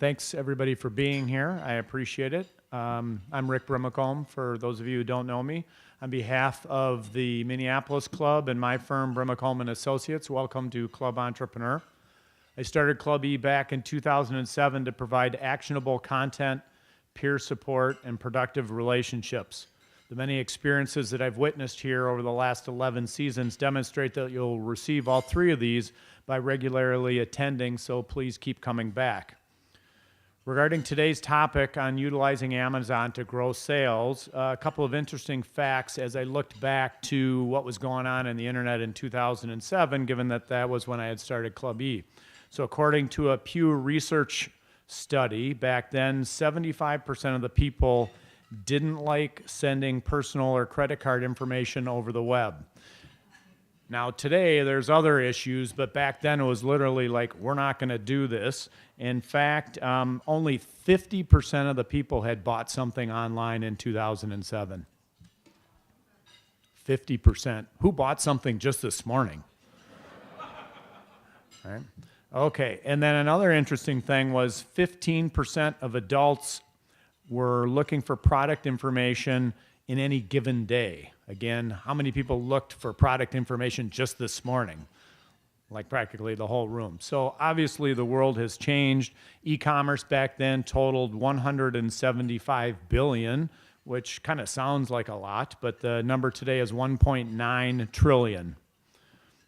Thanks everybody for being here. I appreciate it. I'm Rick Brimacombe, for those of you who don't know me. On behalf of the Minneapolis Club and my firm, Brimacombe and Associates, welcome to Club Entrepreneur. I started Club E back in 2007 to provide actionable content, peer support, and productive relationships. The many experiences that I've witnessed here over the last 11 seasons demonstrate that you'll receive all three of these by regularly attending, so please keep coming back. Regarding today's topic on utilizing Amazon to grow sales, a couple of interesting facts as I looked back to what was going on in the internet in 2007, given that that was when I had started Club E. So according to a Pew Research study, back then 75% of the people didn't like sending personal or credit card information over the web. Now today there's other issues, but back then it was literally like, we're not going to do this. In fact, only 50% of the people had bought something online in 2007. 50%. Who bought something just this morning? All right. Okay, and then another interesting thing was 15% of adults were looking for product information in any given day. Again, how many people looked for product information just this morning? Like practically the whole room. So obviously the world has changed. E-commerce back then totaled 175 billion, which kind of sounds like a lot, but the number today is 1.9 trillion.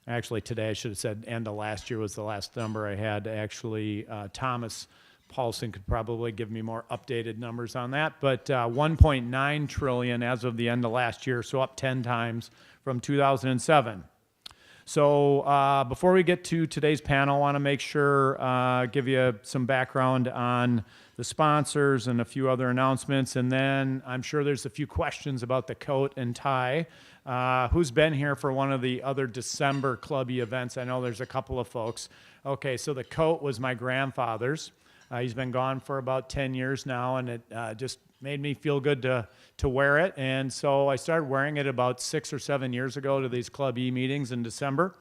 Actually today I should have said end of last year was the last number I had. Actually, Thomas Paulson could probably give me more updated numbers on that, but 1.9 trillion as of the end of last year, so up 10 times from 2007. So before we get to today's panel, I want to make sure, give you some background on the sponsors and a few other announcements, and then I'm sure there's a few questions about the coat and tie. Who's been here for one of the other December Clubby events? I know there's a couple of folks. Okay, so the coat was my grandfather's. He's been gone for about 10 years now, and it just made me feel good to wear it. And so I started wearing it about 6 or 7 years ago to these Club E meetings in December.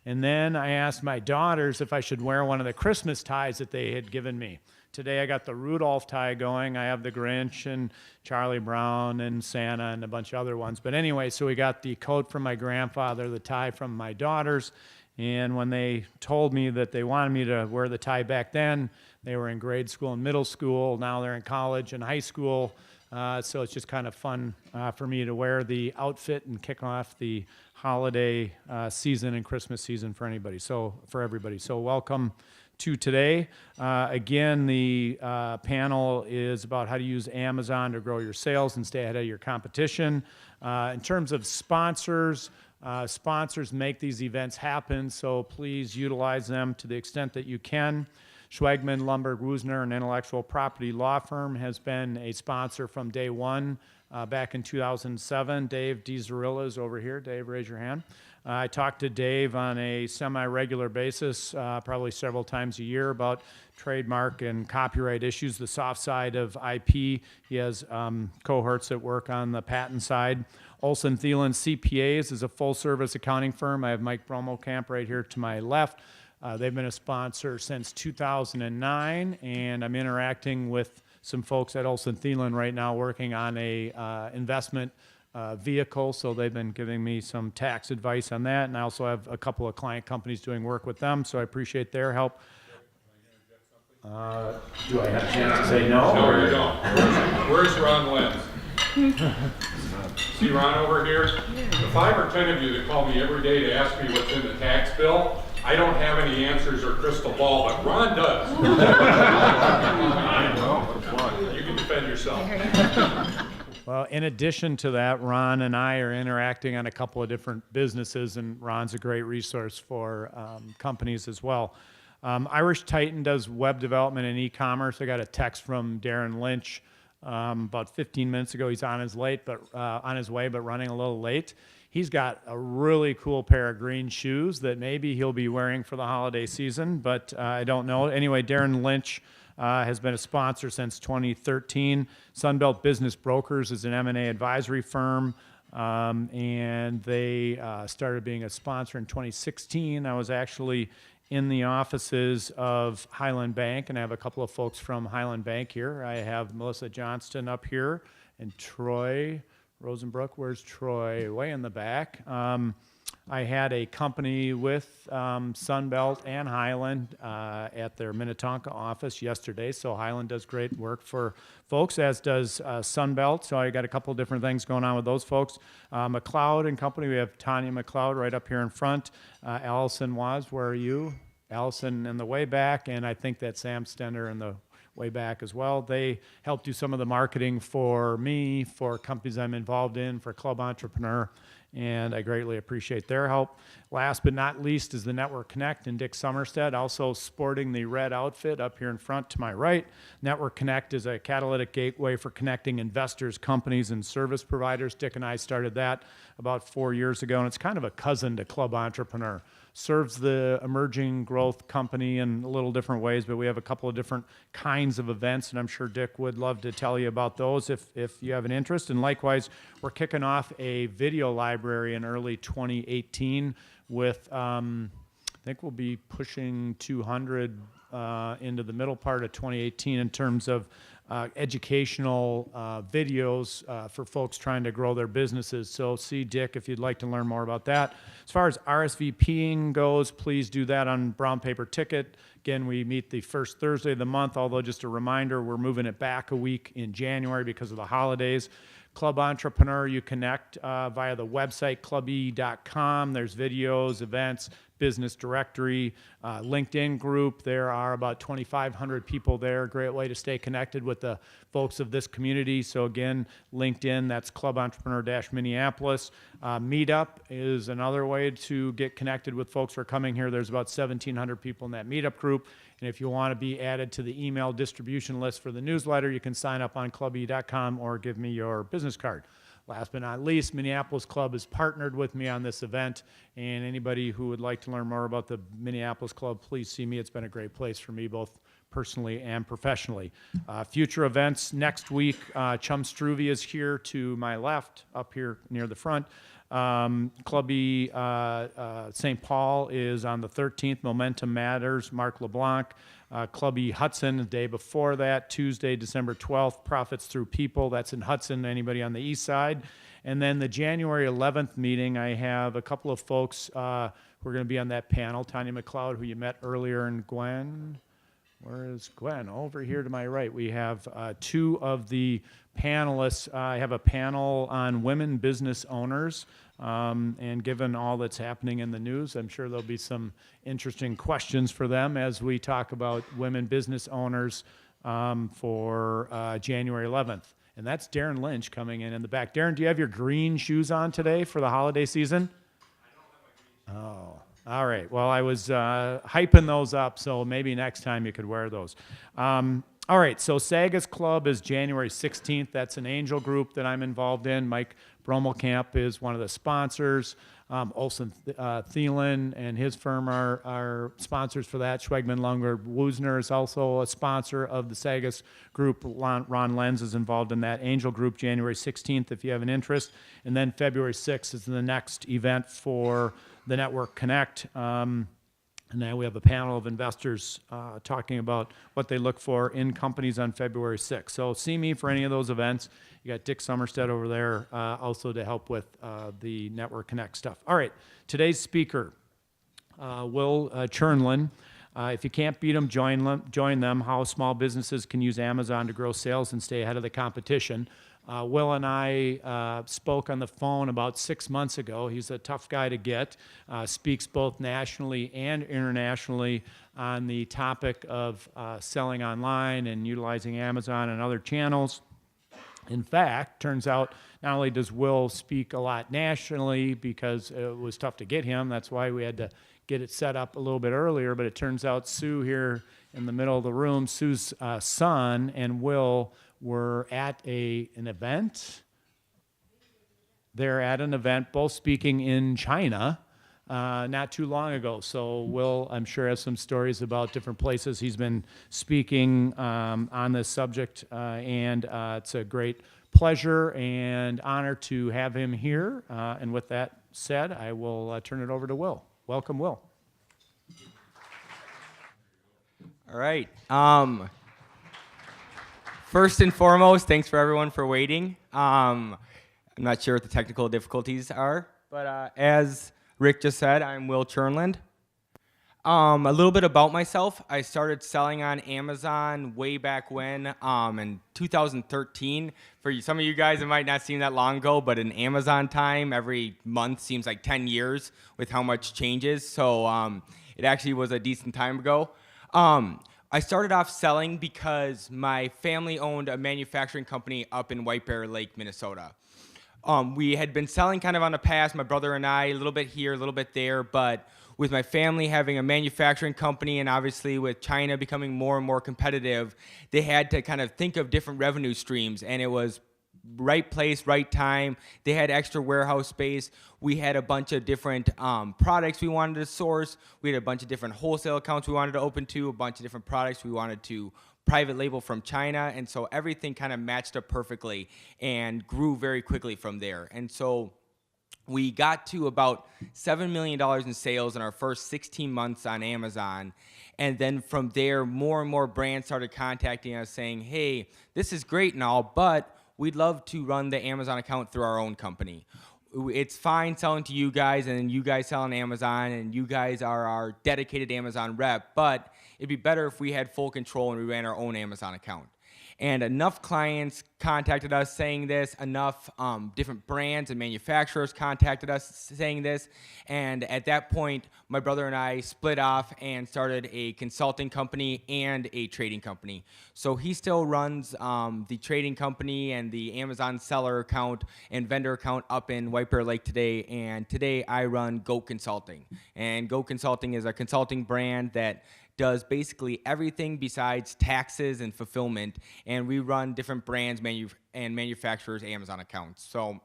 And then I asked my daughters if I should wear one of the Christmas ties that they had given me. Today I got the Rudolph tie going. I have the Grinch and Charlie Brown and Santa and a bunch of other ones. But anyway, so we got the coat from my grandfather, the tie from my daughters. And when they told me that they wanted me to wear the tie back then, they were in grade school and middle school. Now they're in college and high school. So it's just kind of fun for me to wear the outfit and kick off the holiday season and Christmas season for everybody. So welcome to today. Again, the panel is about how to use Amazon to grow your sales and stay ahead of your competition. In terms of sponsors, sponsors make these events happen, so please utilize them to the extent that you can. Schwegman, Lumberg, Woosner, an intellectual property law firm, has been a sponsor from day one back in 2007. Dave DiZarilla is over here. Dave, raise your hand. I talk to Dave on a semi-regular basis, probably several times a year, about trademark and copyright issues, the soft side of IP. He has cohorts that work on the patent side. Olson Thielen CPAs is a full-service accounting firm. I have Mike Bromelkamp right here to my left. They've been a sponsor since 2009, and I'm interacting with some folks at Olson Thielen right now working on a investment vehicle, so they've been giving me some tax advice on that, and I also have a couple of client companies doing work with them, so I appreciate their help. Do I have a chance to say no? No, you don't. Where's Ron Lenz? See Ron over here? The 5 or 10 of you that call me every day to ask me what's in the tax bill, I don't have any answers or crystal ball, but Ron does. You can defend yourself. Well, in addition to that, Ron and I are interacting on a couple of different businesses, and Ron's a great resource for companies as well. Irish Titan does web development and e-commerce. I got a text from Darren Lynch about 15 minutes ago. He's on his way, but running a little late. He's got a really cool pair of green shoes that maybe he'll be wearing for the holiday season, but I don't know. Anyway, Darren Lynch has been a sponsor since 2013. Sunbelt Business Brokers is an M&A advisory firm. and they started being a sponsor in 2016. I was actually in the offices of Highland Bank, and I have a couple of folks from Highland Bank here. I have Melissa Johnston up here, and Troy Rosenbrook. Where's Troy? Way in the back. I had a company with Sunbelt and Highland at their Minnetonka office yesterday. So Highland does great work for folks, as does Sunbelt. So I got a couple of different things going on with those folks. McLeod and Company, we have Tanya McLeod right up here in front. Allison Waz, where are you? Allison in the way back, and I think that's Sam Stender in the way back as well. They help do some of the marketing for me, for companies I'm involved in, for Club Entrepreneur, and I greatly appreciate their help. Last but not least is the Network Connect and Dick Summerstead, also sporting the red outfit up here in front to my right. Network Connect is a catalytic gateway for connecting investors, companies, and service providers. Dick and I started that about 4 years ago, and it's kind of a cousin to Club Entrepreneur. Serves the emerging growth company in a little different ways, but we have a couple of different kinds of events, and I'm sure Dick would love to tell you about those if you have an interest. And likewise, we're kicking off a video library in early 2018 with, I think we'll be pushing 200 into the middle part of 2018 in terms of educational videos for folks trying to grow their businesses. So see Dick if you'd like to learn more about that. As far as RSVPing goes, please do that on Brown Paper Ticket. Again, we meet the first Thursday of the month, although just a reminder, we're moving it back a week in January because of the holidays. Club Entrepreneur, you connect via the website, clube.com. There's videos, events, business directory, LinkedIn group. There are about 2,500 people there. Great way to stay connected with the folks of this community. So again, LinkedIn, that's Club Entrepreneur-Minneapolis. Meetup is another way to get connected with folks who are coming here. There's about 1,700 people in that meetup group. And if you want to be added to the email distribution list for the newsletter, you can sign up on clube.com or give me your business card. Last but not least, Minneapolis Club has partnered with me on this event, and anybody who would like to learn more about the Minneapolis Club, please see me. It's been a great place for me, both personally and professionally. Future events next week, Chum Struve is here to my left, up here near the front. Clubby St. Paul is on the 13th, Momentum Matters, Mark LeBlanc. Clubby Hudson, the day before that, Tuesday, December 12th, Profits Through People. That's in Hudson, anybody on the east side. And then the January 11th meeting, I have a couple of folks who are going to be on that panel. Tanya McLeod, who you met earlier, and Gwen. Where is Gwen? Over here to my right. We have two of the panelists. I have a panel on women business owners. And given all that's happening in the news, I'm sure there'll be some interesting questions for them as we talk about women business owners for January 11th. And that's Darren Lynch coming in the back. Darren, do you have your green shoes on today for the holiday season? I don't have my green shoes. Oh, all right. Well, I was hyping those up, so maybe next time you could wear those. All right, so Sagas Club is January 16th. That's an angel group that I'm involved in. Mike Bromelkamp is one of the sponsors. Olson Thielen and his firm are sponsors for that. Schwegman Lunger Woosner is also a sponsor of the Sagas group. Ron Lenz is involved in that angel group, January 16th, if you have an interest. And then February 6th is the next event for the Network Connect. And now we have a panel of investors talking about what they look for in companies on February 6th. So see me for any of those events. You got Dick Summerstead over there also to help with the Network Connect stuff. All right, today's speaker, Will Tjernlund. If you can't beat them, join them. How small businesses can use Amazon to grow sales and stay ahead of the competition. Will and I spoke on the phone about 6 months ago. He's a tough guy to get, speaks both nationally and internationally on the topic of selling online and utilizing Amazon and other channels. In fact, turns out not only does Will speak a lot nationally because it was tough to get him, that's why we had to get it set up a little bit earlier, but it turns out Sue here in the middle of the room, Sue's son and Will were at an event. They're at an event, both speaking in China, not too long ago. So Will, I'm sure, has some stories about different places he's been speaking on this subject, and it's a great pleasure and honor to have him here. And with that said, I will turn it over to Will. Welcome, Will. All right. First and foremost, thanks for everyone for waiting. I'm not sure what the technical difficulties are, but as Rick just said, I'm Will Tjernlund. A little bit about myself. I started selling on Amazon way back when, in 2013. For some of you guys, it might not seem that long ago, but in Amazon time, every month seems like 10 years with how much changes. So it actually was a decent time ago. I started off selling because my family owned a manufacturing company up in White Bear Lake, Minnesota. We had been selling kind of on the past, my brother and I, a little bit here, a little bit there, but with my family having a manufacturing company and obviously with China becoming more and more competitive, they had to kind of think of different revenue streams, and it was right place, right time. They had extra warehouse space. We had a bunch of different products we wanted to source. We had a bunch of different wholesale accounts we wanted to open to, a bunch of different products we wanted to private label from China, and so everything kind of matched up perfectly and grew very quickly from there. And so we got to about $7 million in sales in our first 16 months on Amazon. And then from there, more and more brands started contacting us saying, hey, this is great and all, but we'd love to run the Amazon account through our own company. It's fine selling to you guys and you guys sell on Amazon and you guys are our dedicated Amazon rep, but it'd be better if we had full control and we ran our own Amazon account. And enough clients contacted us saying this, enough different brands and manufacturers contacted us saying this, and at that point, my brother and I split off and started a consulting company and a trading company. So he still runs the trading company and the Amazon seller account and vendor account up in White Bear Lake today, and today I run Go Consulting. And Go Consulting is a consulting brand that does basically everything besides taxes and fulfillment, and we run different brands and manufacturers' Amazon accounts. So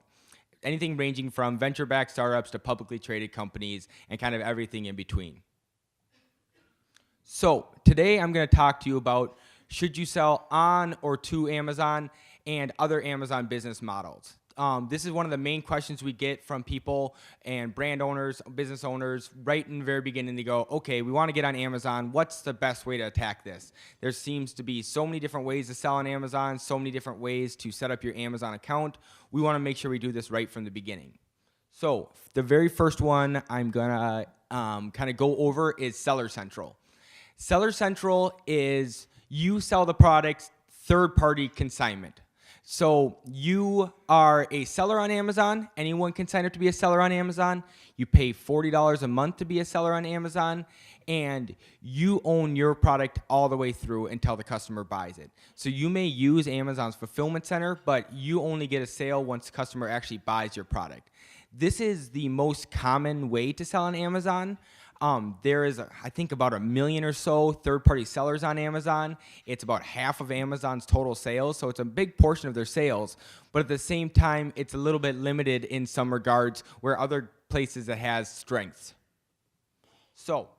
anything ranging from venture-backed startups to publicly traded companies and kind of everything in between. So today I'm going to talk to you about should you sell on or to Amazon and other Amazon business models. This is one of the main questions we get from people and brand owners, business owners, right in the very beginning. They go, okay, we want to get on Amazon. What's the best way to attack this? There seems to be so many different ways to sell on Amazon, so many different ways to set up your Amazon account. We want to make sure we do this right from the beginning. So the very first one I'm going to kind of go over is Seller Central. Seller Central is you sell the products, third-party consignment. So you are a seller on Amazon. Anyone can sign up to be a seller on Amazon. You pay $40 a month to be a seller on Amazon, and you own your product all the way through until the customer buys it. So you may use Amazon's fulfillment center, but you only get a sale once the customer actually buys your product. This is the most common way to sell on Amazon. There is, I think, about 1 million or so third-party sellers on Amazon. It's about half of Amazon's total sales, so it's a big portion of their sales. But at the same time, it's a little bit limited in some regards where other places it has strengths. So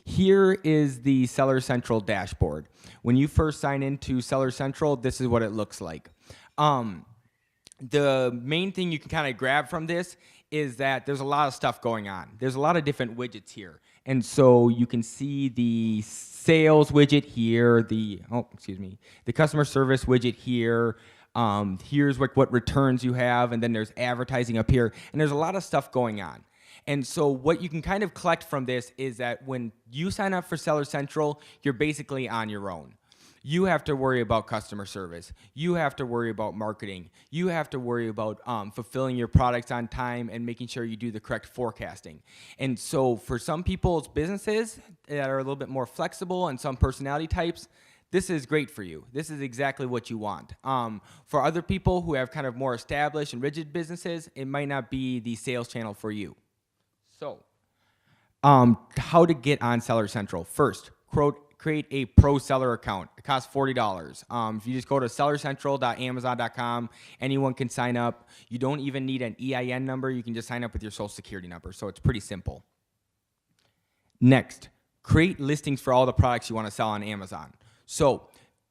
here is the Seller Central dashboard. When you first sign into Seller Central, this is what it looks like. The main thing you can kind of grab from this is that there's a lot of stuff going on. There's a lot of different widgets here. And so you can see the sales widget here, the customer service widget here. Here's what returns you have, and then there's advertising up here. And there's a lot of stuff going on. And so what you can kind of collect from this is that when you sign up for Seller Central, you're basically on your own. You have to worry about customer service. You have to worry about marketing. You have to worry about fulfilling your products on time and making sure you do the correct forecasting. And so for some people's businesses that are a little bit more flexible and some personality types, this is great for you. This is exactly what you want. For other people who have kind of more established and rigid businesses, it might not be the sales channel for you. So how to get on Seller Central. First, create a pro seller account. It costs $40. If you just go to sellercentral.amazon.com, anyone can sign up. You don't even need an EIN number. You can just sign up with your social security number. So it's pretty simple. Next, create listings for all the products you want to sell on Amazon. So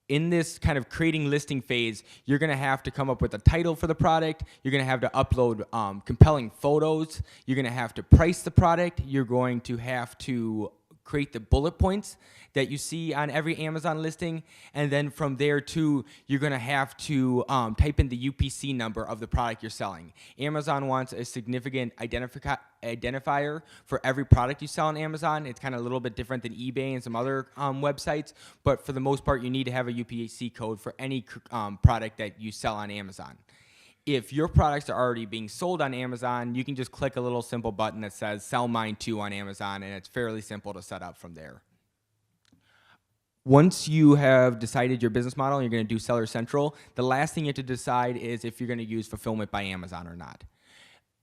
in this kind of creating listing phase, you're going to have to come up with a title for the product. You're going to have to upload compelling photos. You're going to have to price the product. You're going to have to create the bullet points that you see on every Amazon listing. And then from there too, you're going to have to type in the UPC number of the product you're selling. Amazon wants a significant identifier for every product you sell on Amazon. It's kind of a little bit different than eBay and some other websites, but for the most part, you need to have a UPC code for any product that you sell on Amazon. If your products are already being sold on Amazon, you can just click a little simple button that says sell mine too on Amazon, and it's fairly simple to set up from there. Once you have decided your business model and you're going to do Seller Central, the last thing you have to decide is if you're going to use Fulfillment by Amazon or not.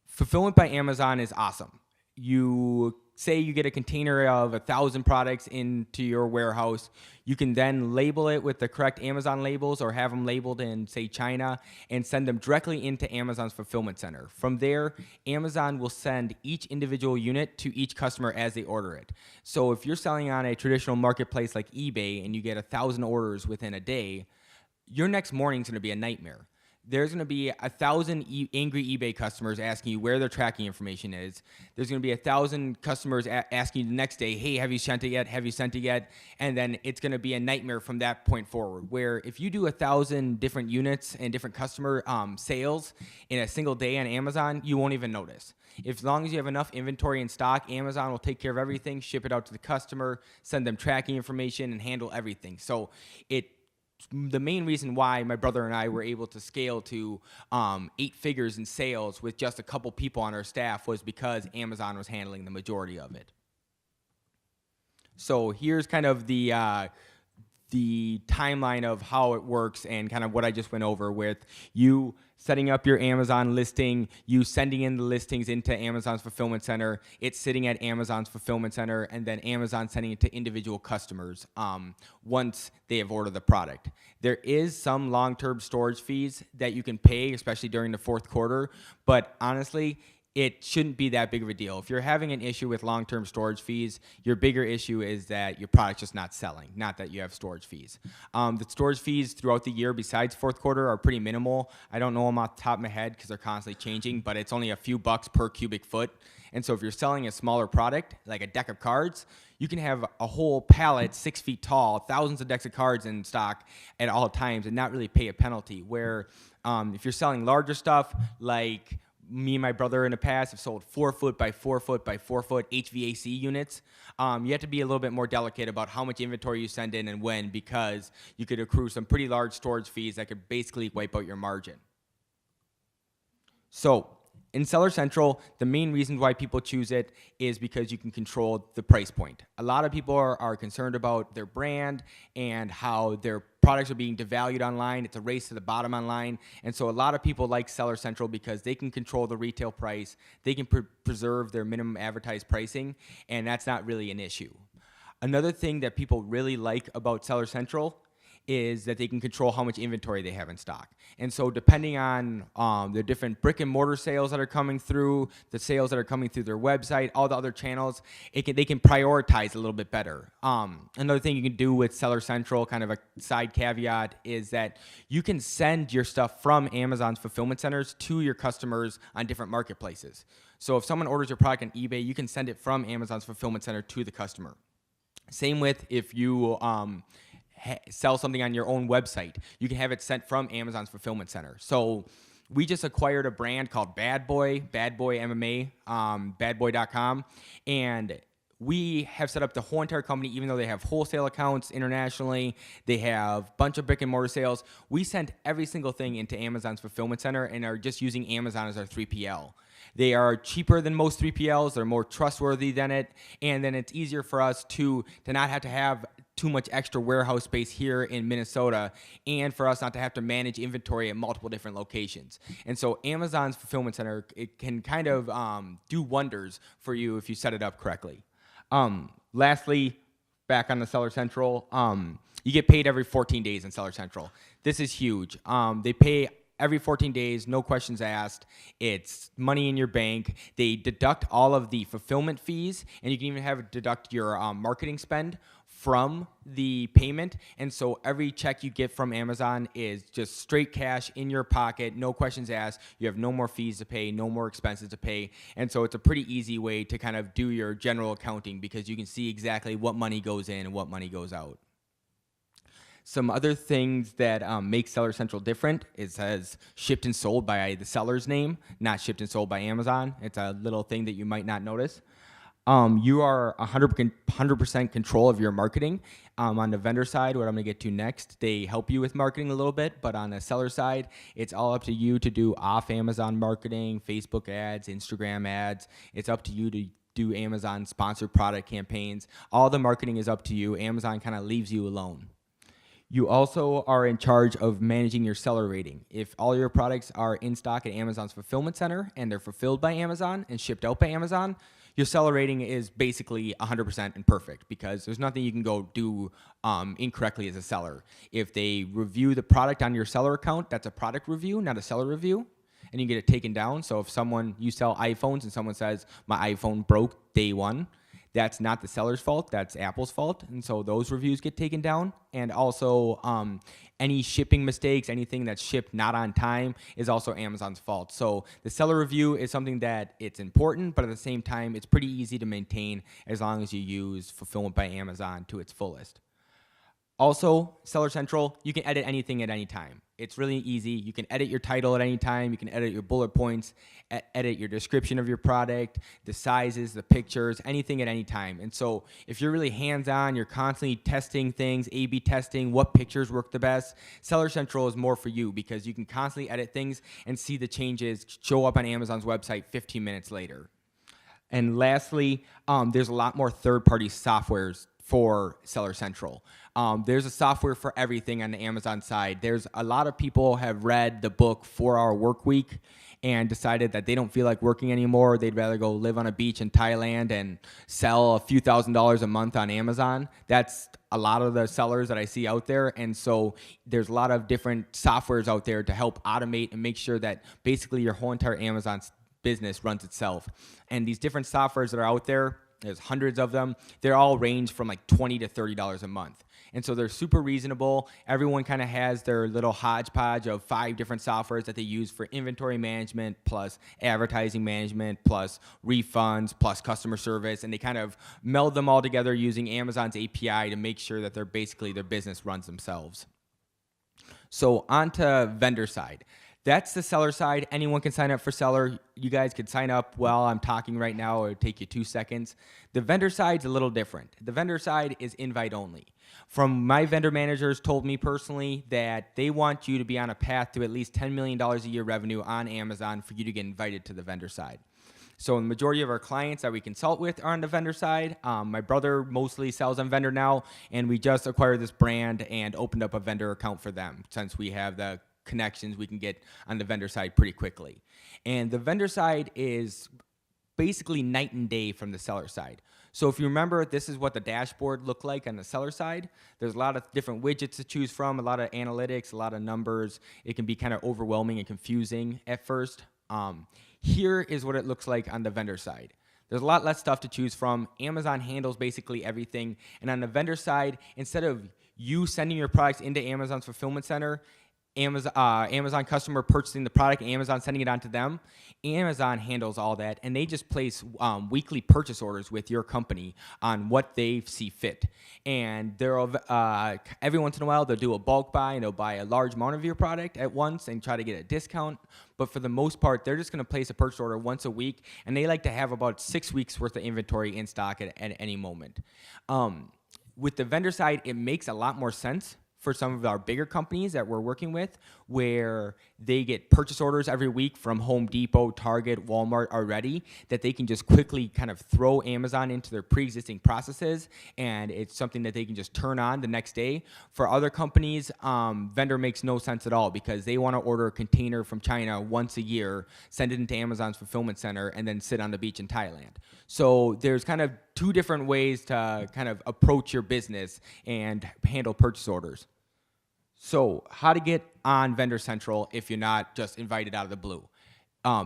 Fulfillment by Amazon is awesome. You say you get a container of 1,000 products into your warehouse. You can then label it with the correct Amazon labels or have them labeled in, say, China, and send them directly into Amazon's fulfillment center. From there, Amazon will send each individual unit to each customer as they order it. So if you're selling on a traditional marketplace like eBay and you get 1,000 orders within a day, your next morning is going to be a nightmare. There's going to be 1,000 angry eBay customers asking you where their tracking information is. There's going to be 1,000 customers asking you the next day, hey, have you sent it yet? Have you sent it yet? And then it's going to be a nightmare from that point forward, where if you do 1,000 different units and different customer sales in a single day on Amazon, you won't even notice. As long as you have enough inventory in stock, Amazon will take care of everything, ship it out to the customer, send them tracking information, and handle everything. So the main reason why my brother and I were able to scale to 8 figures in sales with just a couple people on our staff was because Amazon was handling the majority of it. So here's kind of the timeline of how it works and kind of what I just went over with you setting up your Amazon listing, you sending in the listings into Amazon's fulfillment center, it's sitting at Amazon's fulfillment center, and then Amazon sending it to individual customers once they have ordered the product. There is some long-term storage fees that you can pay, especially during the fourth quarter, but honestly, it shouldn't be that big of a deal. If you're having an issue with long-term storage fees, your bigger issue is that your product's just not selling, not that you have storage fees. The storage fees throughout the year besides fourth quarter are pretty minimal. I don't know them off the top of my head because they're constantly changing, but it's only a few bucks per cubic foot. And so if you're selling a smaller product, like a deck of cards, you can have a whole pallet 6 feet tall, thousands of decks of cards in stock at all times and not really pay a penalty. Where if you're selling larger stuff like me and my brother in the past have sold 4 foot by 4 foot by 4 foot HVAC units. You have to be a little bit more delicate about how much inventory you send in and when, because you could accrue some pretty large storage fees that could basically wipe out your margin. So in Seller Central, the main reason why people choose it is because you can control the price point. A lot of people are concerned about their brand and how their products are being devalued online. It's a race to the bottom online. And so a lot of people like Seller Central because they can control the retail price. They can preserve their minimum advertised pricing, and that's not really an issue. Another thing that people really like about Seller Central is that they can control how much inventory they have in stock. And so depending on the different brick and mortar sales that are coming through, the sales that are coming through their website, all the other channels, they can prioritize a little bit better. Another thing you can do with Seller Central, kind of a side caveat, is that you can send your stuff from Amazon's fulfillment centers to your customers on different marketplaces. So if someone orders your product on eBay, you can send it from Amazon's fulfillment center to the customer. Same with if you sell something on your own website. You can have it sent from Amazon's fulfillment center. So we just acquired a brand called Bad Boy MMA, badboy.com, and we have set up the whole entire company, even though they have wholesale accounts internationally, they have a bunch of brick and mortar sales. We sent every single thing into Amazon's fulfillment center and are just using Amazon as our 3PL. They are cheaper than most 3PLs, they're more trustworthy than it, and then it's easier for us to not have to have too much extra warehouse space here in Minnesota, and for us not to have to manage inventory at multiple different locations. And so Amazon's fulfillment center, it can kind of do wonders for you if you set it up correctly. Lastly, back on the Seller Central, you get paid every 14 days in Seller Central. This is huge. They pay every 14 days, no questions asked. It's money in your bank. They deduct all of the fulfillment fees, and you can even have it deduct your marketing spend from the payment. And so every check you get from Amazon is just straight cash in your pocket, no questions asked. You have no more fees to pay, no more expenses to pay. And so it's a pretty easy way to kind of do your general accounting because you can see exactly what money goes in and what money goes out. Some other things that make Seller Central different, it says shipped and sold by the seller's name, not shipped and sold by Amazon. It's a little thing that you might not notice. You are 100% control of your marketing. On the vendor side, what I'm going to get to next, they help you with marketing a little bit, but on the seller side, it's all up to you to do off Amazon marketing, Facebook ads, Instagram ads. It's up to you to do Amazon sponsored product campaigns. All the marketing is up to you. Amazon kind of leaves you alone. You also are in charge of managing your seller rating. If all your products are in stock at Amazon's fulfillment center and they're fulfilled by Amazon and shipped out by Amazon, your seller rating is basically 100% and perfect because there's nothing you can go do incorrectly as a seller. If they review the product on your seller account, that's a product review, not a seller review, and you get it taken down. So if you sell iPhones and someone says, my iPhone broke day one, that's not the seller's fault, that's Apple's fault. And so those reviews get taken down. And also any shipping mistakes, anything that's shipped not on time is also Amazon's fault. So the seller review is something that it's important, but at the same time, it's pretty easy to maintain as long as you use Fulfillment by Amazon to its fullest. Also, Seller Central, you can edit anything at any time. It's really easy. You can edit your title at any time. You can edit your bullet points, edit your description of your product, the sizes, the pictures, anything at any time. And so if you're really hands-on, you're constantly testing things, A/B testing, what pictures work the best, Seller Central is more for you because you can constantly edit things and see the changes show up on Amazon's website 15 minutes later. And lastly, there's a lot more third-party softwares for Seller Central. There's a software for everything on the Amazon side. There's a lot of people have read the book 4-Hour Workweek and decided that they don't feel like working anymore. They'd rather go live on a beach in Thailand and sell a few $1,000s a month on Amazon. That's a lot of the sellers that I see out there. And so there's a lot of different softwares out there to help automate and make sure that basically your whole entire Amazon business runs itself. And these different softwares that are out there, there's hundreds of them. They're all range from like $20 to $30 a month. And so they're super reasonable. Everyone kind of has their little hodgepodge of 5 different softwares that they use for inventory management, plus advertising management, plus refunds, plus customer service. And they kind of meld them all together using Amazon's API to make sure that their business runs themselves. So on to vendor side. That's the seller side. Anyone can sign up for seller. You guys could sign up while I'm talking right now. It would take you 2 seconds. The vendor side's a little different. The vendor side is invite only. From my vendor managers told me personally that they want you to be on a path to at least $10 million a year revenue on Amazon for you to get invited to the vendor side. So the majority of our clients that we consult with are on the vendor side. My brother mostly sells on vendor now, and we just acquired this brand and opened up a vendor account for them since we have the connections we can get on the vendor side pretty quickly. And the vendor side is basically night and day from the seller side. So if you remember, this is what the dashboard looked like on the seller side. There's a lot of different widgets to choose from, a lot of analytics, a lot of numbers. It can be kind of overwhelming and confusing at first. Here is what it looks like on the vendor side. There's a lot less stuff to choose from. Amazon handles basically everything. And on the vendor side, instead of you sending your products into Amazon's fulfillment center, Amazon customer purchasing the product, Amazon sending it on to them, Amazon handles all that, and they just place weekly purchase orders with your company on what they see fit. And every once in a while, they'll do a bulk buy, and they'll buy a large amount of your product at once and try to get a discount. But for the most part, they're just going to place a purchase order once a week, and they like to have about 6 weeks worth of inventory in stock at any moment. With the vendor side, it makes a lot more sense for some of our bigger companies that we're working with, where they get purchase orders every week from Home Depot, Target, Walmart already, that they can just quickly kind of throw Amazon into their pre-existing processes, and it's something that they can just turn on the next day. For other companies, vendor makes no sense at all because they want to order a container from China once a year, send it into Amazon's fulfillment center, and then sit on the beach in Thailand. So there's kind of 2 different ways to kind of approach your business and handle purchase orders. So how to get on Vendor Central if you're not just invited out of the blue.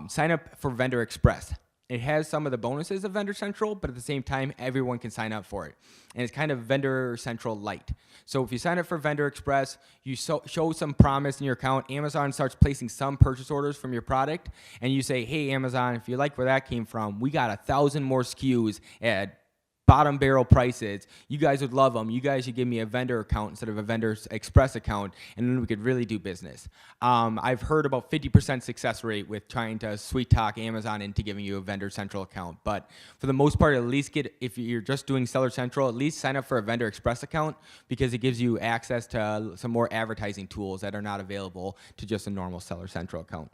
Sign up for Vendor Express. It has some of the bonuses of Vendor Central, but at the same time, everyone can sign up for it. And it's kind of Vendor Central light. So if you sign up for Vendor Express, you show some promise in your account, Amazon starts placing some purchase orders from your product, and you say, hey, Amazon, if you like where that came from, we got 1,000 more SKUs at bottom barrel prices. You guys would love them. You guys should give me a vendor account instead of a Vendor Express account, and then we could really do business. I've heard about 50% success rate with trying to sweet talk Amazon into giving you a Vendor Central account. But for the most part, at least if you're just doing Seller Central, at least sign up for a Vendor Express account because it gives you access to some more advertising tools that are not available to just a normal Seller Central account.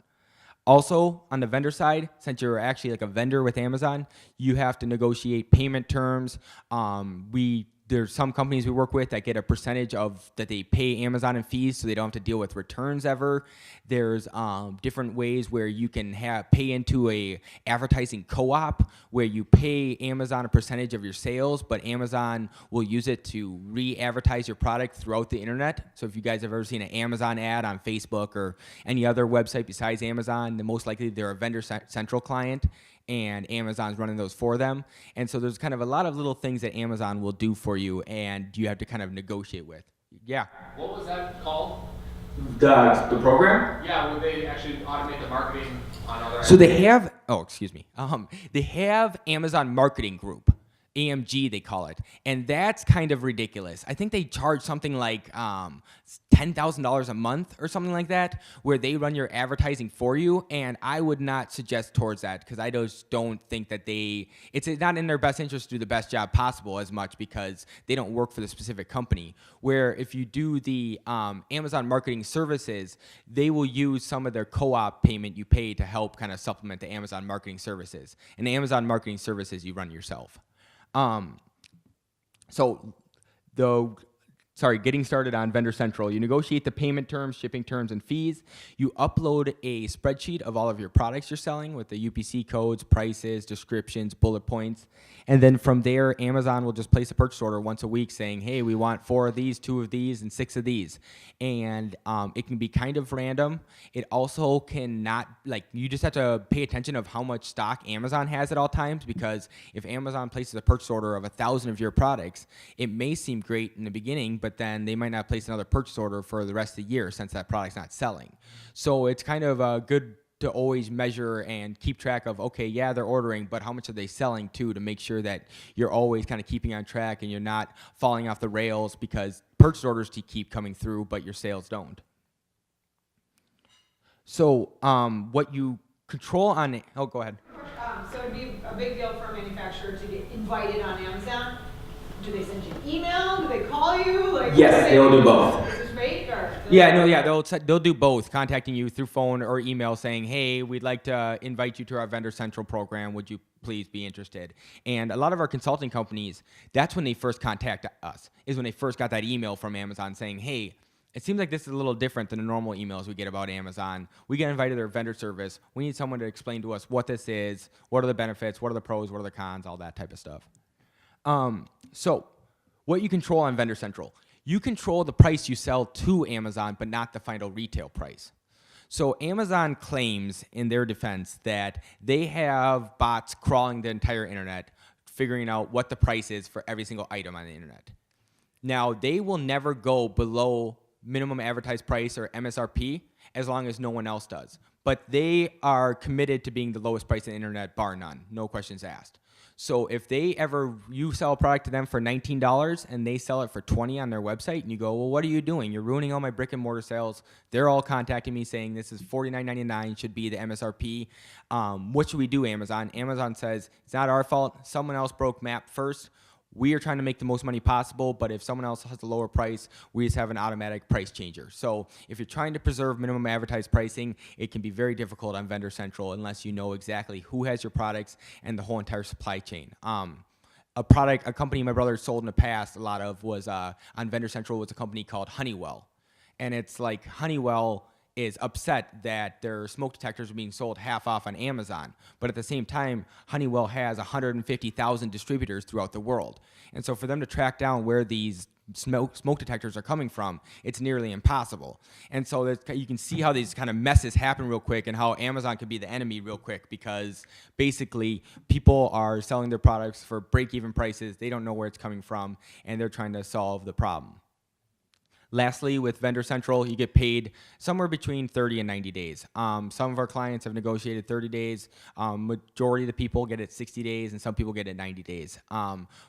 Also, on the vendor side, since you're actually like a vendor with Amazon, you have to negotiate payment terms. There's some companies we work with that get a percentage of that they pay Amazon in fees, so they don't have to deal with returns ever. There's different ways where you can pay into a advertising co-op where you pay Amazon a percentage of your sales, but Amazon will use it to re-advertise your product throughout the internet. So if you guys have ever seen an Amazon ad on Facebook or any other website besides Amazon, then most likely they're a Vendor Central client, and Amazon's running those for them. And so there's kind of a lot of little things that Amazon will do for you, and you have to kind of negotiate with. Yeah. What was that called? The program? Yeah, would they actually automate the marketing on other? So they have, they have Amazon Marketing Group, AMG they call it, and that's kind of ridiculous. I think they charge something like $10,000 a month or something like that, where they run your advertising for you, and I would not suggest towards that because I just don't think that it's not in their best interest to do the best job possible as much because they don't work for the specific company. Where if you do the Amazon Marketing Services, they will use some of their co-op payment you pay to help kind of supplement the Amazon Marketing Services. And the Amazon Marketing Services you run yourself. Getting started on Vendor Central. You negotiate the payment terms, shipping terms, and fees. You upload a spreadsheet of all of your products you're selling with the UPC codes, prices, descriptions, bullet points. And then from there, Amazon will just place a purchase order once a week saying, hey, we want 4 of these, 2 of these, and 6 of these. And it can be kind of random. It also cannot, you just have to pay attention of how much stock Amazon has at all times, because if Amazon places a purchase order of 1,000 of your products, it may seem great in the beginning, but then they might not place another purchase order for the rest of the year since that product's not selling. So it's kind of good to always measure and keep track of, okay, yeah, they're ordering, but how much are they selling too, to make sure that you're always kind of keeping on track and you're not falling off the rails because purchase orders keep coming through, but your sales don't. So what you control on, go ahead. So it'd be a big deal for a manufacturer to get invited on Amazon. Do they send you an email? Do they call you? Yes, they'll do both. Is this fake or? They'll do both, contacting you through phone or email saying, hey, we'd like to invite you to our Vendor Central program. Would you please be interested? And a lot of our consulting companies, that's when they first contact us, is when they first got that email from Amazon saying, hey, it seems like this is a little different than the normal emails we get about Amazon. We get invited to their vendor service. We need someone to explain to us what this is, what are the benefits, what are the pros, what are the cons, all that type of stuff. So what you control on Vendor Central, you control the price you sell to Amazon, but not the final retail price. So Amazon claims in their defense that they have bots crawling the entire internet, figuring out what the price is for every single item on the internet. Now, they will never go below minimum advertised price or MSRP as long as no one else does. But they are committed to being the lowest price on the internet, bar none, no questions asked. So if you sell a product to them for $19 and they sell it for $20 on their website, and you go, well, what are you doing? You're ruining all my brick and mortar sales. They're all contacting me saying this is $49.99 should be the MSRP. What should we do, Amazon? Amazon says it's not our fault. Someone else broke MAP first. We are trying to make the most money possible, but if someone else has a lower price, we just have an automatic price changer. So if you're trying to preserve minimum advertised pricing, it can be very difficult on Vendor Central unless you know exactly who has your products and the whole entire supply chain. A company my brother sold in the past a lot of was on Vendor Central was a company called Honeywell. And it's like Honeywell is upset that their smoke detectors are being sold half off on Amazon. But at the same time, Honeywell has 150,000 distributors throughout the world. And so for them to track down where these smoke detectors are coming from, it's nearly impossible. And so you can see how these kind of messes happen real quick and how Amazon can be the enemy real quick, because basically people are selling their products for break-even prices. They don't know where it's coming from, and they're trying to solve the problem. Lastly, with Vendor Central, you get paid somewhere between 30 and 90 days. Some of our clients have negotiated 30 days. Majority of the people get it 60 days, and some people get it 90 days.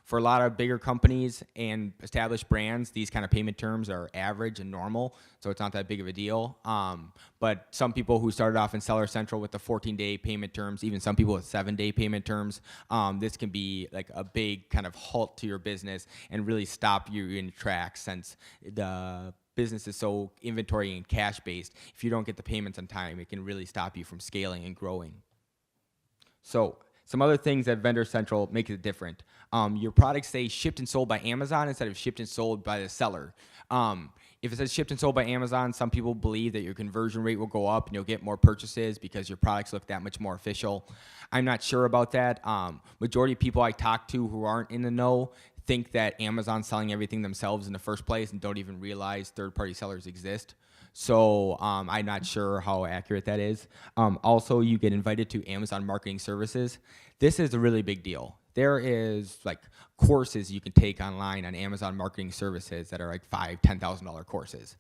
For a lot of bigger companies and established brands, these kind of payment terms are average and normal, so it's not that big of a deal. But some people who started off in Seller Central with the 14-day payment terms, even some people with 7-day payment terms, this can be like a big kind of halt to your business and really stop you in your tracks, since the business is so inventory and cash based. If you don't get the payments on time, it can really stop you from scaling and growing. So some other things that Vendor Central makes it different. Your products say shipped and sold by Amazon instead of shipped and sold by the seller. If it says shipped and sold by Amazon, some people believe that your conversion rate will go up and you'll get more purchases because your products look that much more official. I'm not sure about that. Majority of people I talk to who aren't in the know think that Amazon's selling everything themselves in the first place and don't even realize third-party sellers exist. So I'm not sure how accurate that is. Also, you get invited to Amazon Marketing Services. This is a really big deal. There is like courses you can take online on Amazon Marketing Services that are like $5,000, $10,000 courses.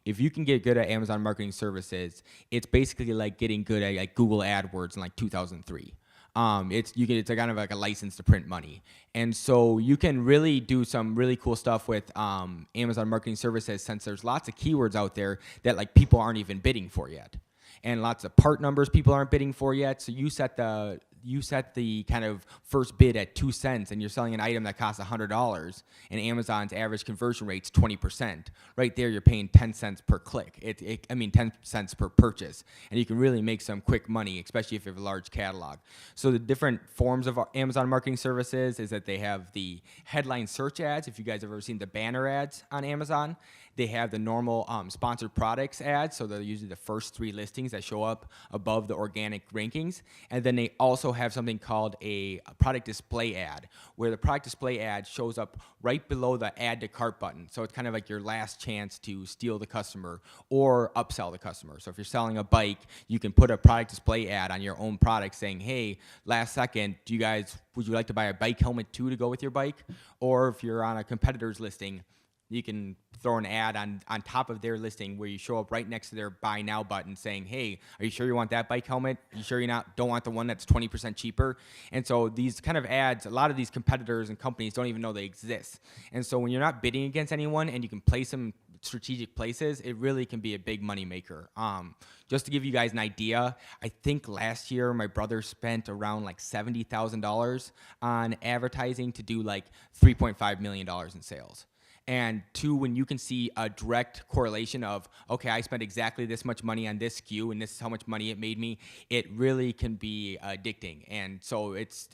If you can get good at Amazon Marketing Services, it's basically like getting good at like Google AdWords in like 2003. It's kind of like a license to print money. And so you can really do some really cool stuff with Amazon Marketing Services, since there's lots of keywords out there that like people aren't even bidding for yet. And lots of part numbers people aren't bidding for yet. So you set the kind of first bid at 2 cents, and you're selling an item that costs $100, and Amazon's average conversion rate's 20%. Right there, you're paying 10 cents per click. 10 cents per purchase. And you can really make some quick money, especially if you have a large catalog. So the different forms of Amazon Marketing Services is that they have the headline search ads. If you guys have ever seen the banner ads on Amazon, they have the normal sponsored products ads, so they're usually the first 3 listings that show up above the organic rankings. And then they also have something called a product display ad, where the product display ad shows up right below the add to cart button. So it's kind of like your last chance to steal the customer or upsell the customer. So if you're selling a bike, you can put a product display ad on your own product saying, hey, last second, would you like to buy a bike helmet too to go with your bike? Or if you're on a competitor's listing, you can throw an ad on top of their listing where you show up right next to their buy now button saying, hey, are you sure you want that bike helmet? Are you sure you don't want the one that's 20% cheaper? And so these kind of ads, a lot of these competitors and companies don't even know they exist. And so when you're not bidding against anyone and you can place them strategic places, it really can be a big money maker. Just to give you guys an idea, I think last year my brother spent around like $70,000 on advertising to do like $3.5 million in sales. And 2, when you can see a direct correlation of, okay, I spent exactly this much money on this SKU and this is how much money it made me, it really can be addicting. And so it's,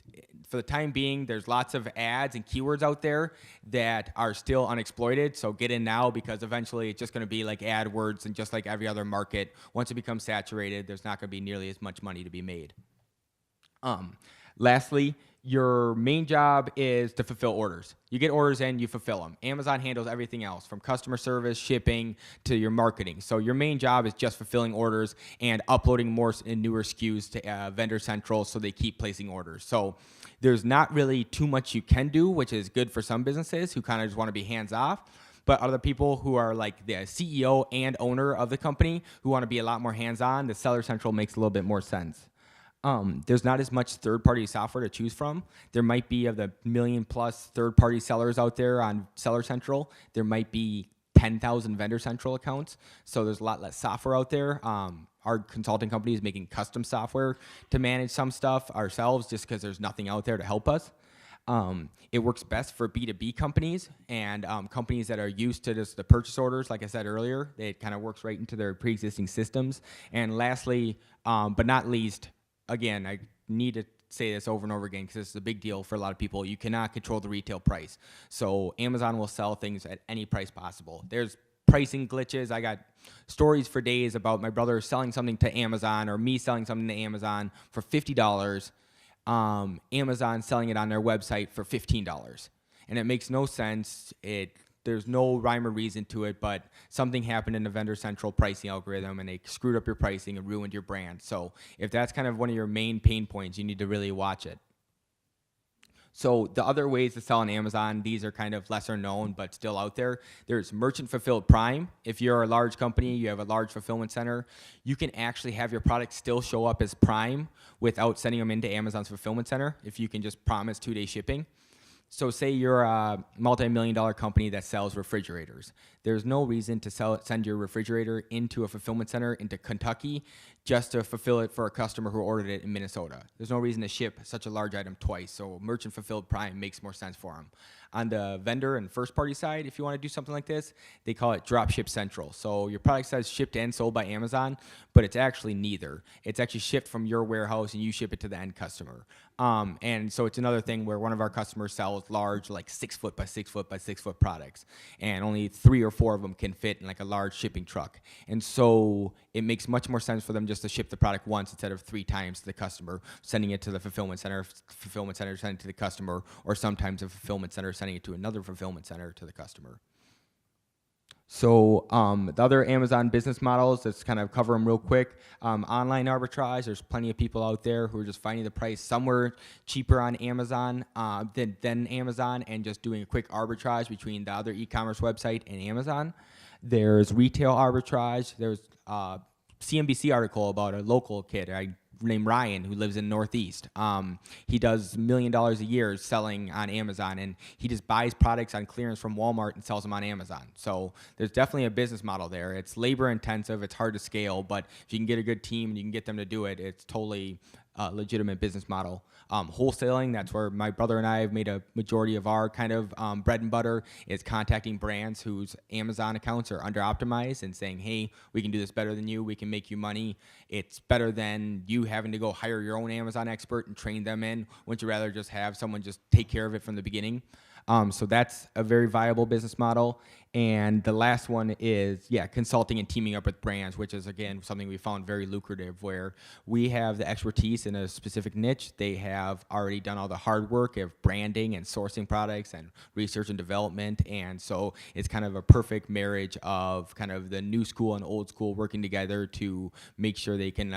for the time being, there's lots of ads and keywords out there that are still unexploited. So get in now, because eventually it's just going to be like AdWords, and just like every other market, once it becomes saturated, there's not going to be nearly as much money to be made. Lastly, your main job is to fulfill orders. You get orders in, you fulfill them. Amazon handles everything else, from customer service, shipping, to your marketing. So your main job is just fulfilling orders and uploading more and newer SKUs to Vendor Central so they keep placing orders. So there's not really too much you can do, which is good for some businesses who kind of just want to be hands-off. But other people who are like the CEO and owner of the company who want to be a lot more hands-on, the Seller Central makes a little bit more sense. There's not as much third-party software to choose from. There might be, of the million-plus third-party sellers out there on Seller Central, there might be 10,000 Vendor Central accounts, so there's a lot less software out there. Our consulting company is making custom software to manage some stuff ourselves, just because there's nothing out there to help us. It works best for B2B companies and companies that are used to just the purchase orders. Like I said earlier, it kind of works right into their pre-existing systems. And lastly, but not least, again, I need to say this over and over again because it's a big deal for a lot of people. You cannot control the retail price. So Amazon will sell things at any price possible. There's pricing glitches. I got stories for days about my brother selling something to Amazon or me selling something to Amazon for $50. Amazon selling it on their website for $15. And it makes no sense. there's no rhyme or reason to it, but something happened in the vendor central pricing algorithm and they screwed up your pricing and ruined your brand. So if that's kind of one of your main pain points, you need to really watch it. So the other ways to sell on Amazon, these are kind of lesser known, but still out there. There's merchant fulfilled prime. If you're a large company, you have a large fulfillment center, you can actually have your product still show up as prime without sending them into Amazon's fulfillment center if you can just promise 2-day shipping. So say you're a multi-million-dollar company that sells refrigerators. There's no reason to send your refrigerator into a fulfillment center into Kentucky just to fulfill it for a customer who ordered it in Minnesota. There's no reason to ship such a large item twice, so merchant fulfilled prime makes more sense for them. On the vendor and first-party side, if you want to do something like this, they call it dropship central. So your product says shipped and sold by Amazon, but it's actually neither. It's actually shipped from your warehouse and you ship it to the end customer. And so it's another thing where one of our customers sells large, like 6 foot by 6 foot by 6 foot products, and only 3 or 4 of them can fit in like a large shipping truck. And so it makes much more sense for them just to ship the product once instead of 3 times to the customer, sending it to the fulfillment center sending it to the customer, or sometimes a fulfillment center sending it to another fulfillment center to the customer. So the other Amazon business models, let's kind of cover them real quick. Online arbitrage, there's plenty of people out there who are just finding the price somewhere cheaper on Amazon than Amazon and just doing a quick arbitrage between the other e-commerce website and Amazon. There's retail arbitrage. There's a CNBC article about a local kid named Ryan who lives in Northeast. He does $1 million a year selling on Amazon, and he just buys products on clearance from Walmart and sells them on Amazon. So there's definitely a business model there. It's labor intensive, it's hard to scale, but if you can get a good team and you can get them to do it, it's totally a legitimate business model. Wholesaling, that's where my brother and I have made a majority of our kind of bread and butter, is contacting brands whose Amazon accounts are under optimized and saying, hey, we can do this better than you, we can make you money. It's better than you having to go hire your own Amazon expert and train them in. Wouldn't you rather just have someone just take care of it from the beginning? So that's a very viable business model. And the last one is, consulting and teaming up with brands, which is, again, something we found very lucrative, where we have the expertise in a specific niche. They have already done all the hard work of branding and sourcing products and research and development. And so it's kind of a perfect marriage of kind of the new school and old school working together to make sure they can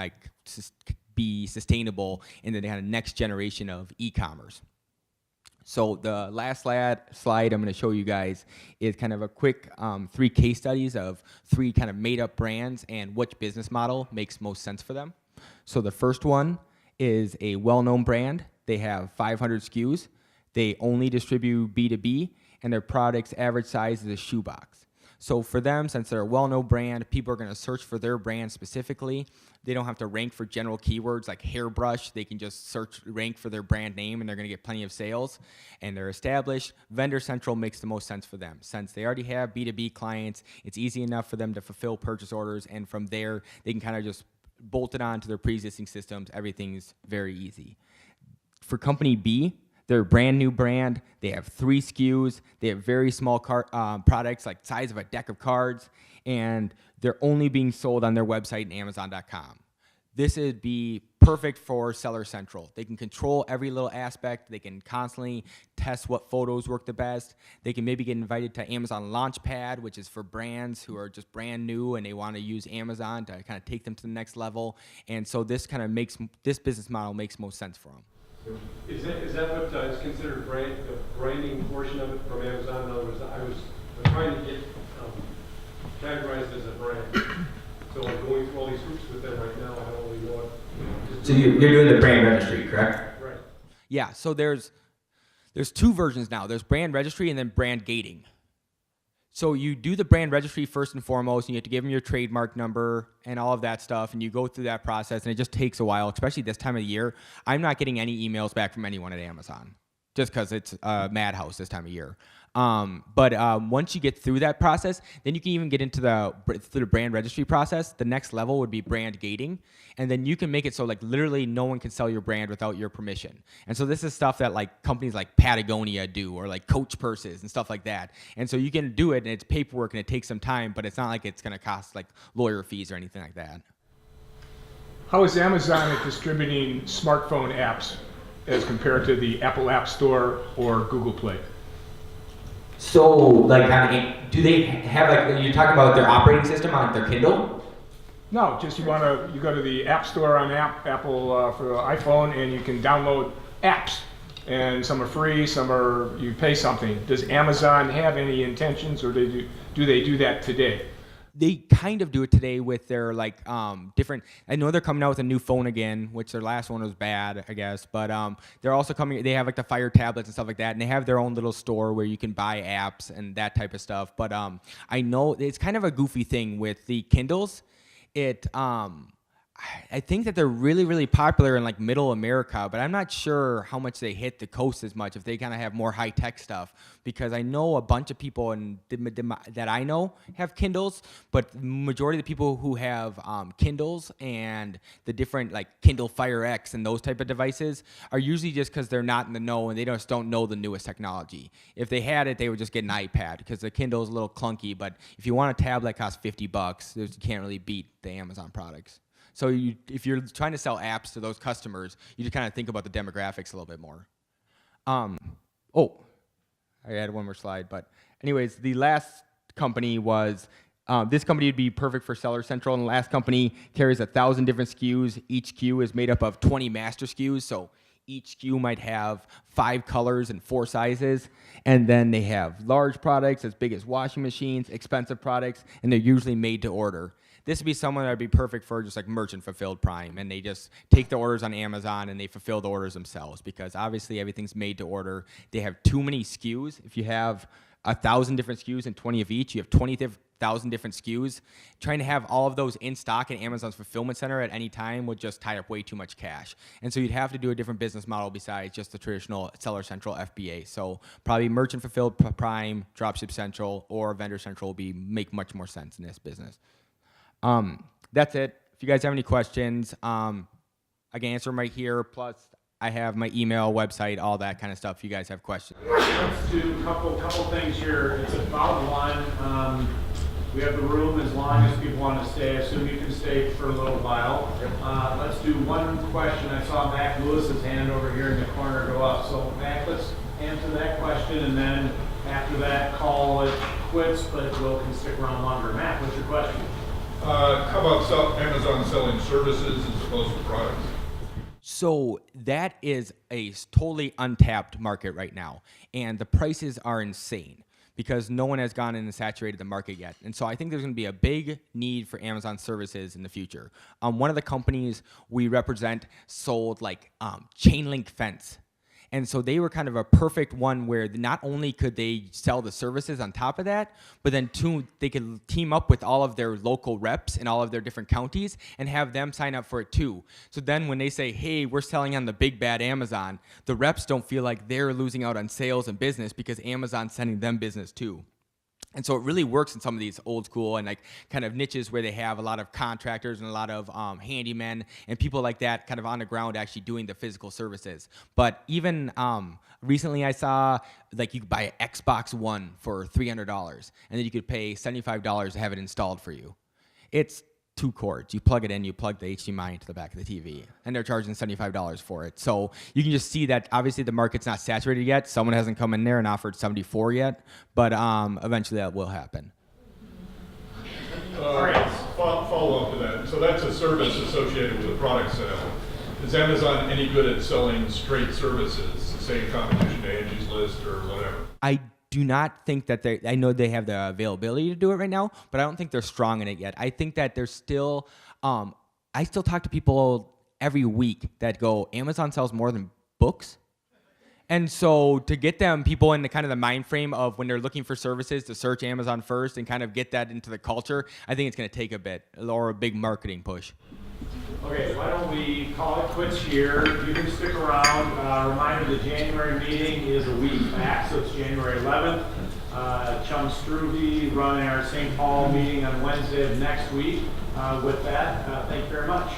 be sustainable in the kind of next generation of e-commerce. So the last slide I'm going to show you guys is kind of a quick 3 case studies of 3 kind of made up brands and which business model makes most sense for them. So the first one is a well-known brand. They have 500 SKUs. They only distribute B2B, and their product's average size is a shoebox. So for them, since they're a well-known brand, people are going to search for their brand specifically. They don't have to rank for general keywords like hairbrush. They can just rank for their brand name, and they're going to get plenty of sales. And they're established. Vendor Central makes the most sense for them. Since they already have B2B clients, it's easy enough for them to fulfill purchase orders, and from there, they can kind of just bolt it on to their pre-existing systems. Everything's very easy. For company B, they're a brand new brand. They have 3 SKUs. They have very small products, like size of a deck of cards, and they're only being sold on their website and Amazon.com. This would be perfect for Seller Central. They can control every little aspect. They can constantly test what photos work the best. They can maybe get invited to Amazon Launchpad, which is for brands who are just brand new and they want to use Amazon to kind of take them to the next level. And so this kind of this business model makes most sense for them. Is that what is considered the branding portion of it from Amazon? In other words, I'm trying to get categorized as a brand. So I'm going through all these hoops with them right now. I don't really know what. So you're doing the brand registry, correct? Right. Yeah. So there's 2 versions now. There's brand registry and then brand gating. So you do the brand registry first and foremost, and you have to give them your trademark number and all of that stuff, and you go through that process, and it just takes a while, especially this time of the year. I'm not getting any emails back from anyone at Amazon, just because it's a madhouse this time of year. But once you get through that process, then you can even get into the brand registry process. The next level would be brand gating, and then you can make it so like literally no one can sell your brand without your permission. And so this is stuff that like companies like Patagonia do, or like Coach purses and stuff like that. And so you can do it, and it's paperwork, and it takes some time, but it's not like it's going to cost like lawyer fees or anything like that. How is Amazon at distributing smartphone apps as compared to the Apple App Store or Google Play? So, like, do they have, like, you're talking about their operating system on their Kindle? No, just you go to the App Store on Apple for iPhone, and you can download apps. And some are free, some are you pay something. Does Amazon have any intentions, or do they do that today? They kind of do it today with their like different. I know they're coming out with a new phone again, which their last one was bad, I guess. But they're also coming. They have like the Fire tablets and stuff like that, and they have their own little store where you can buy apps and that type of stuff. But I know it's kind of a goofy thing with the Kindles. I think that they're really, really popular in like middle America, but I'm not sure how much they hit the coast as much if they kind of have more high tech stuff, because I know a bunch of people that I know have Kindles, but the majority of the people who have Kindles and the different like Kindle Fire X and those type of devices are usually just because they're not in the know and they just don't know the newest technology. If they had it, they would just get an iPad because the Kindle is a little clunky, but if you want a tablet that costs $50, you can't really beat the Amazon products. So if you're trying to sell apps to those customers, you just kind of think about the demographics a little bit more. I had one more slide, but anyways, the last company was, this company would be perfect for Seller Central, and the last company carries 1,000 different SKUs. Each SKU is made up of 20 master SKUs, so each SKU might have 5 colors and 4 sizes, and then they have large products as big as washing machines, expensive products, and they're usually made to order. This would be someone that would be perfect for just like merchant fulfilled Prime, and they just take the orders on Amazon and they fulfill the orders themselves, because obviously everything's made to order. They have too many SKUs. If you have 1,000 different SKUs and 20 of each, you have 20,000 different SKUs. Trying to have all of those in stock in Amazon's fulfillment center at any time would just tie up way too much cash. And so you'd have to do a different business model besides just the traditional Seller Central FBA. So probably merchant fulfilled Prime, Dropship Central, or Vendor Central will make much more sense in this business. That's it. If you guys have any questions, I can answer them right here. Plus, I have my email, website, all that kind of stuff if you guys have questions. Let's do a couple things here. It's about 1. We have the room as long as people want to stay. I assume you can stay for a little while. Let's do one question. I saw Mac Lewis's hand over here in the corner go up. So Mac, let's answer that question, and then after that, call it quits, but Will can stick around longer. Mac, what's your question? How about Amazon selling services as opposed to products? So that is a totally untapped market right now, and the prices are insane because no one has gone in and saturated the market yet. And so I think there's going to be a big need for Amazon services in the future. One of the companies we represent sold like chain link fence. And so they were kind of a perfect one where not only could they sell the services on top of that, but then they could team up with all of their local reps in all of their different counties and have them sign up for it too. So then when they say, hey, we're selling on the big bad Amazon, the reps don't feel like they're losing out on sales and business because Amazon's sending them business too. And so it really works in some of these old school and like kind of niches where they have a lot of contractors and a lot of handymen and people like that kind of on the ground actually doing the physical services. But even recently I saw like you could buy an Xbox One for $300 and then you could pay $75 to have it installed for you. It's 2 cords. You plug it in, you plug the HDMI into the back of the TV, and they're charging $75 for it. So you can just see that obviously the market's not saturated yet. Someone hasn't come in there and offered $74 yet, but eventually that will happen. Follow up to that. So that's a service associated with a product sale. Is Amazon any good at selling straight services, say competition to Angie's List or whatever? I do not think that I know they have the availability to do it right now, but I don't think they're strong in it yet. I think that there's still, I still talk to people every week that go, Amazon sells more than books. And so to get people in the kind of the mind frame of when they're looking for services to search Amazon first and kind of get that into the culture, I think it's going to take a bit or a big marketing push. Okay, why don't we call it quits here. You can stick around. Reminder, the January meeting is a week back, so it's January 11th. Chum Struve running our St. Paul meeting on Wednesday of next week. With that, thank you very much.